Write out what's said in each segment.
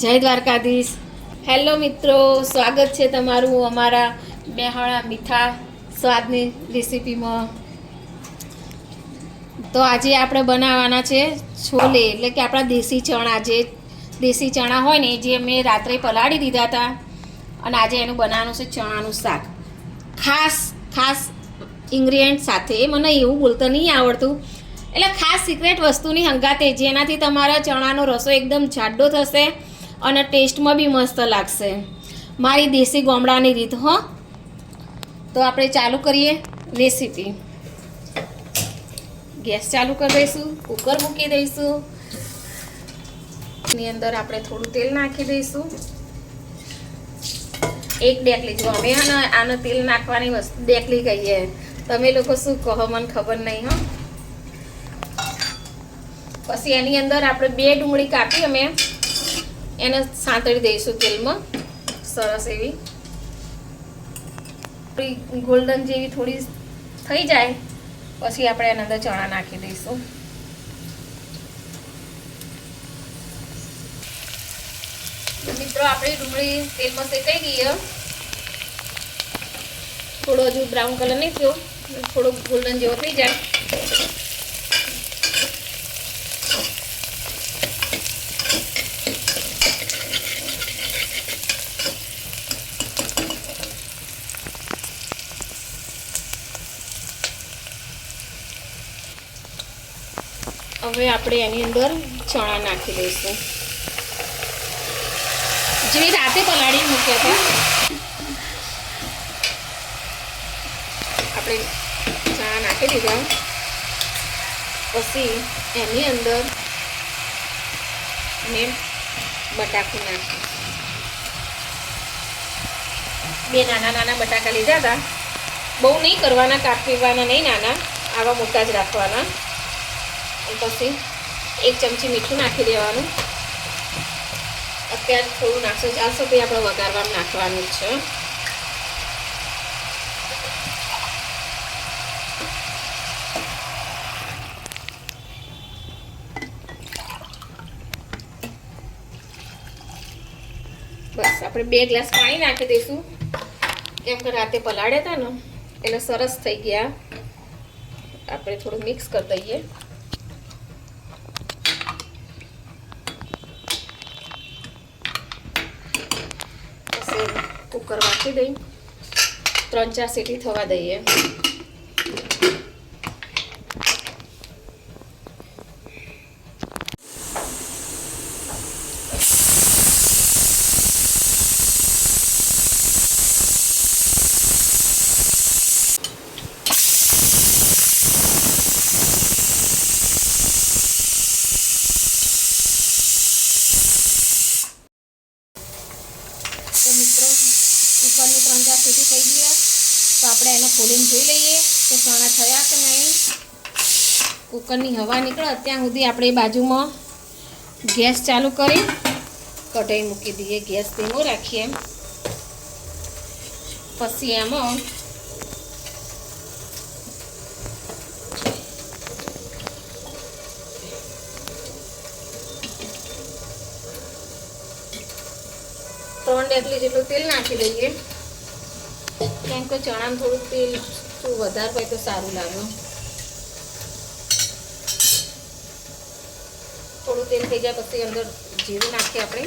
જય દ્વારકાધીશ. હેલો મિત્રો, સ્વાગત છે તમારું અમારા બેહાણા મીઠા સ્વાદની રેસીપીમાં. તો આજે આપણે બનાવવાના છે છોલે, એટલે કે આપણા દેશી ચણા. જે દેશી ચણા હોય ને, જે મેં રાત્રે પલાળી દીધા હતા, અને આજે એનું બનાવવાનું છે ચણાનું શાક. ખાસ ઇન્ગ્રીડિયન્ટ સાથે. મને એવું બોલતા નહીં આવડતું, એટલે ખાસ સિક્રેટ વસ્તુની હંગાતે, જેનાથી તમારા ચણાનો રસો એકદમ જાડો થશે અને ટેસ્ટમાં બી મસ્ત લાગશે. મારી દેશી ગામડાની રીત હો. તો આપણે ચાલુ કરીએ રેસીપી. ગેસ ચાલુ કરી દઈશું, કુકર મૂકી દઈશું. એની અંદર આપણે થોડું તેલ નાખી દઈશું. એક ડેકલી. જો અમે આને તેલ નાખવાની વસ્તુ ડેકલી કહીએ, તમે લોકો શું કહો મને ખબર નહીં. હો, પછી એની અંદર આપણે 2 ડુંગળી કાપી અમે એને સાંતળી દઈશું તેલમાં. સરસ એવી ગોલ્ડન જેવી થોડી થઈ જાય પછી આપણે એના અંદર ચણા નાખી દઈશું. મિત્રો, આપણી ડુંગળી તેલમાં શેકાઈ ગઈ. થોડો હજુ બ્રાઉન કલર નહીં થયો, થોડો ગોલ્ડન જેવો થઈ જાય. હવે આપણે એની અંદર ચણા નાખી દઈશું. જે રાતે પલાળી મૂક્યા હતા, આપણે ચણા નાખી દીધા. પછી એની અંદર મેં બટાકું નાખ્યું. 2 નાના બટાકા લીધા હતા. બહુ નહીં કરવાના, કાપવાના નહીં, નાના આવા મોટા જ રાખવાના. પછી 1 ચમચી મીઠું નાખી દેવાનું. અત્યારે થોડું નાખશો ચાલશો, તો આપણે વઘારવામાં નાખવાનું જ છે. બસ આપણે 2 ગ્લાસ પાણી નાખી દઈશું, કેમ કે રાતે પલાળ્યા હતા ને એટલે સરસ થઈ ગયા. આપણે થોડું મિક્સ કરી દઈએ. કુકર રાખી દઈ 3-4 સીટી થવા દઈએ. કુકરની 3-4 સીટી થઈ ગયા, તો આપણે એને ખોલીને જોઈ લઈએ કે ચણા થયા કે નહીં. કુકરની હવા નીકળે ત્યાં સુધી આપણે બાજુમાં ગેસ ચાલુ કરી કઢાઈ મૂકી દઈએ. ગેસ ધીમો રાખીએ. પછી એમાં ડેકલી જેટલું તેલ નાખી દઈએ, કેમ કે ચણામાં થોડું તેલ વધારે હોય તો સારું લાગે. થોડું તેલ થઈ જાય પછી અંદર જીરું નાખીએ આપણે.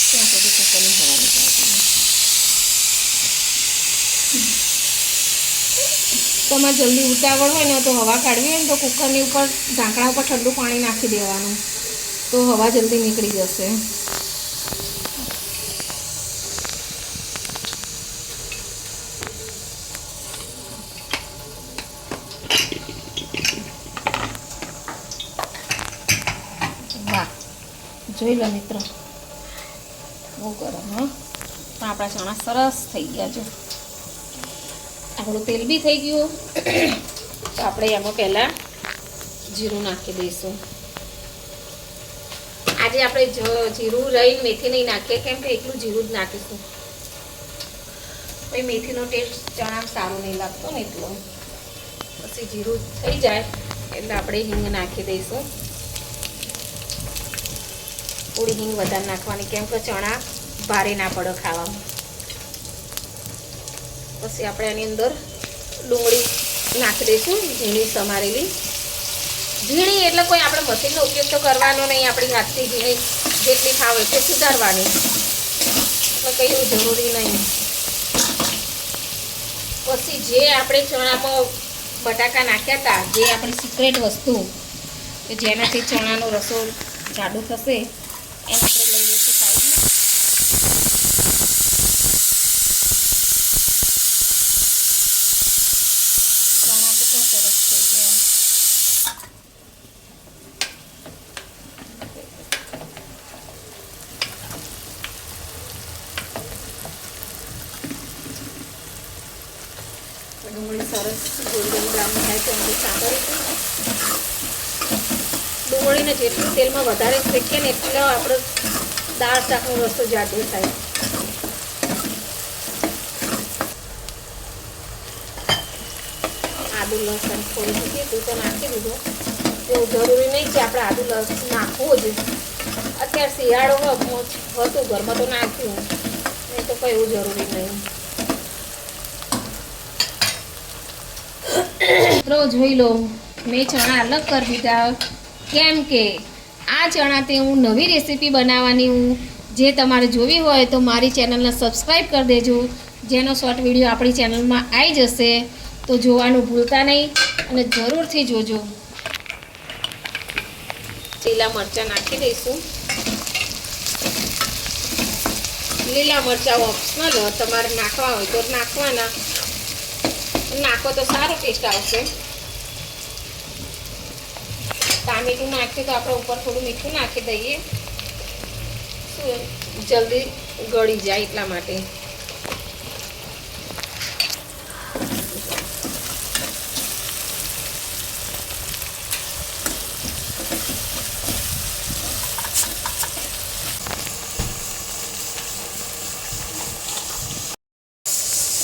ત્યાં સુધી કુકરની હવા નીકળે. તમારે જલ્દી ઉતાવળ હોય ને તો હવા કાઢવી હોય ને તો કુકરની ઉપર ઢાંકણા ઉપર ઠંડુ પાણી નાખી દેવાનું, તો હવા જલ્દી નીકળી જશે. જોઈ લો મિત્રો, બહુ ગરમ. હા, પણ આપણા ચણા સરસ થઈ ગયા. જો આપણું તેલ બી થઈ ગયું. તો આપણે એમાં પહેલાં જીરું નાખી દઈશું. આજે આપણે જીરું રહીને મેથી નહીં નાખીએ, કેમ કે એકલું જીરું જ નાખીશું. પછી મેથીનો ટેસ્ટ ચણામાં સારો નહીં લાગતો ને, એટલો. પછી જીરું થઈ જાય એટલે આપણે હિંગ નાખી દઈશું. થોડી હિંગ વધારે નાખવાની, કેમ કે ચણા ભારે ના પડે ખાવામાં. પછી આપણે આની અંદર ડુંગળી નાખી દઈશું, ઝીણી સમારેલી. ઝીણી એટલે કોઈ આપણે મશીનનો ઉપયોગ તો કરવાનો નહીં, આપણી હાથથી ઝીણી જેટલી ખાવે તે સુધારવાની, એટલે કંઈ એવું જરૂરી નહીં. પછી જે આપણે ચણામાં બટાકા નાખ્યા હતા, જે આપણી સિક્રેટ વસ્તુ કે જેનાથી ચણાનો રસો જાડો થશે, એને આપણે લઈ લઈશું સાઈડમાં. ચણા કેટલા સરસ થઈ ગયા. ડુંગળી સરસ ગોલ્ડન બ્રાઉન થાય તો અમે સાંભળીશું. ડુંગળીને જેટલું તેલમાં વધારે શેકીએ ને એટલો આપણો દાળ શાકનો રસો જાડો થાય. આદુ લસણ થોડું કીધું તો નાખી દીધું. એવું જરૂરી નહીં કે આપણે આદુ લસણ નાખવું જ. અત્યારે શિયાળો હતું ઘરમાં તો નાખ્યું, નહીં તો કંઈ એવું જરૂરી નહીં. મિત્રો જોઈ લો, મેં ચણા અલગ કરી દીધા, કેમ કે આ ચણાથી હું નવી રેસીપી બનાવવાની હું. જે તમારે જોવી હોય તો મારી ચેનલને સબસ્ક્રાઈબ કરી દેજો. જેનો શોર્ટ વિડીયો આપણી ચેનલમાં આવી જશે તો જોવાનું ભૂલતા નહીં અને જરૂરથી જોજો. લીલા મરચાં નાખી દઈશું. લીલા મરચાં ઓપ્શનલ હોય, તમારે નાખવા હોય તો નાખવાના, નાખો તો સારો ટેસ્ટ આવશે. ટામેટું નાખ્યું તો આપણે ઉપર થોડું મીઠું નાખી દઈએ, શું જલ્દી ગળી જાય એટલા માટે.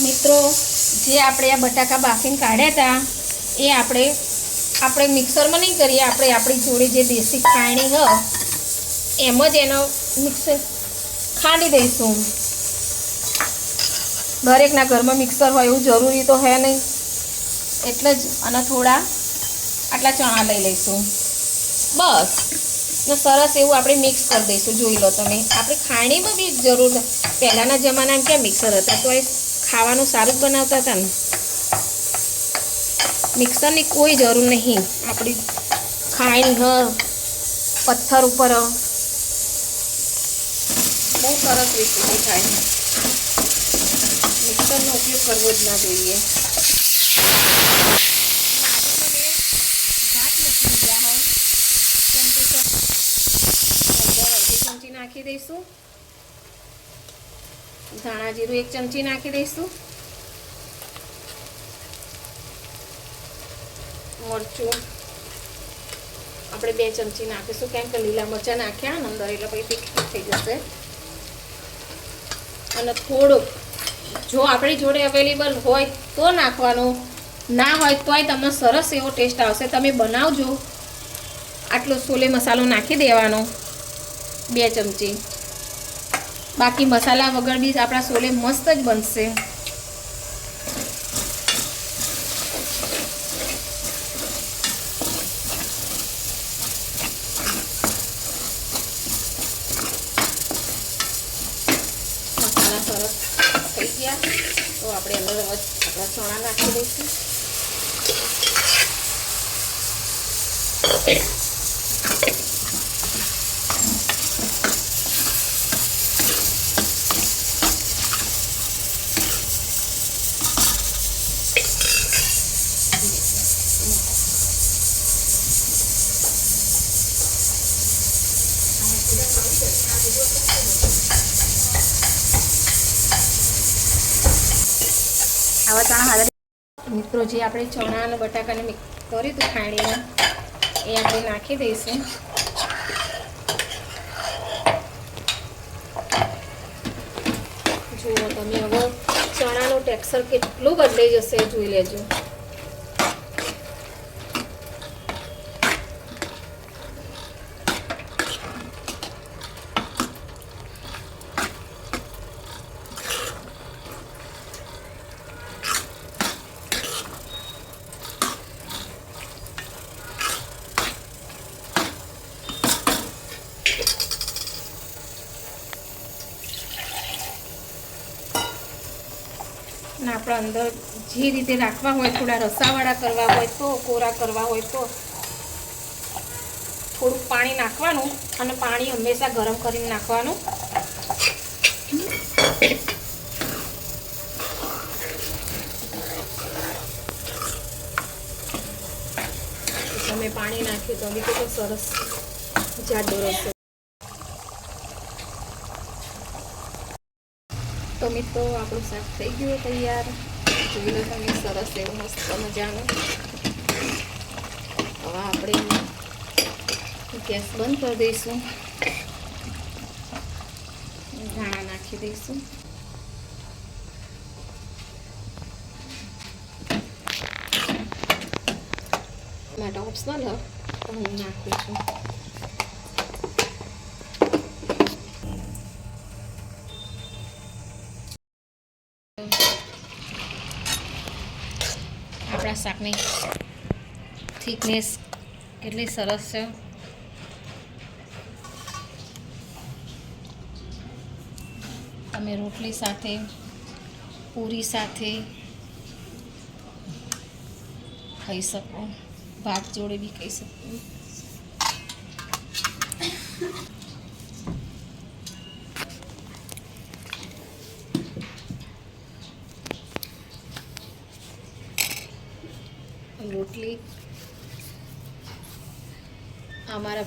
મિત્રો જે આપણે આ બટાકા બાફીને કાઢ્યા હતા એ આપણે મિક્સરમાં નહીં કરીએ, આપણે આપણી જોડે જે દેશી ખાયણી હ એમ જ એનો મિક્સર ખાંડી દઈશું. દરેકના ઘરમાં મિક્સર હોય એવું જરૂરી તો હે નહીં, એટલે જ. અને થોડા આટલા ચણા લઈ લઈશું બસ, ને સરસ એવું આપણે મિક્સ કરી દઈશું. જોઈ લો તમે, આપણે ખાયણીમાં બી જરૂર, પહેલાંના જમાનામાં ક્યાં મિક્સર હતા, તો એ ખાવાનું સારું જ બનાવતા હતા ને. મિક્સરની કોઈ જરૂર નહીં, આપણી ખાયણી પથ્થર ઉપર બહુ સરસ રેસીપી થાય. મિક્સરનો ઉપયોગ કરવો જ ના જોઈએ. અડધી ચમચી નાખી દઈશું. ધાણા જીરું 1 ચમચી નાખી દઈશું. મરચું આપણે 2 ચમચી નાખીશું, કેમ કે લીલા મરચાં નાખ્યા ને અંદર એટલે પછી તીખું થઈ જશે. અને થોડુંક જો આપણી જોડે અવેલેબલ હોય તો નાખવાનું, ના હોય તોય તમને સરસ એવો ટેસ્ટ આવશે. તમે બનાવજો. આટલો છોલે મસાલો નાખી દેવાનો 2 ચમચી. બાકી મસાલા વગર બી આપણા છોલે મસ્ત જ બનશે. મસાલા સરસ થઈ ગયા તો આપણે અંદર આપણા ચણા નાખી દઈશું. આવા ચણા હાલ મિત્રો, જે આપણે ચણા અને બટાકાને મિક્સ કર્યું હતું ખાણીને, એ આપણે નાખી દઈશું. જુઓ તમે, હવે ચણાનું ટેક્સચર કેટલું બદલાઈ જશે જોઈ લેજો. અને આપણે અંદર જે રીતે રાખવા હોય, થોડા રસાવાળા કરવા હોય તો, કોરા કરવા હોય તો થોડુંક પાણી નાખવાનું, અને પાણી હંમેશા ગરમ કરીને નાખવાનું. તમે પાણી નાખ્યું તો બી કેટલો સરસ જાડો રસો. તો મિત્રો આપણું શાક થઈ ગયું તૈયાર. જોઈ લો તમે, સરસ એવું મસ્ત મજાનું. હવે આપણે ગેસ બંધ કરી દઈશું, ધાણા નાખી દઈશું. માટે ઓપ્શનલ તો હું નાખું છું. આપણા શાકની થિકનેસ કેટલી સરસ છે. તમે રોટલી સાથે, પૂરી સાથે ખાઈ શકો, ભાત જોડે બી ખાઈ શકો. રોટલી અમારા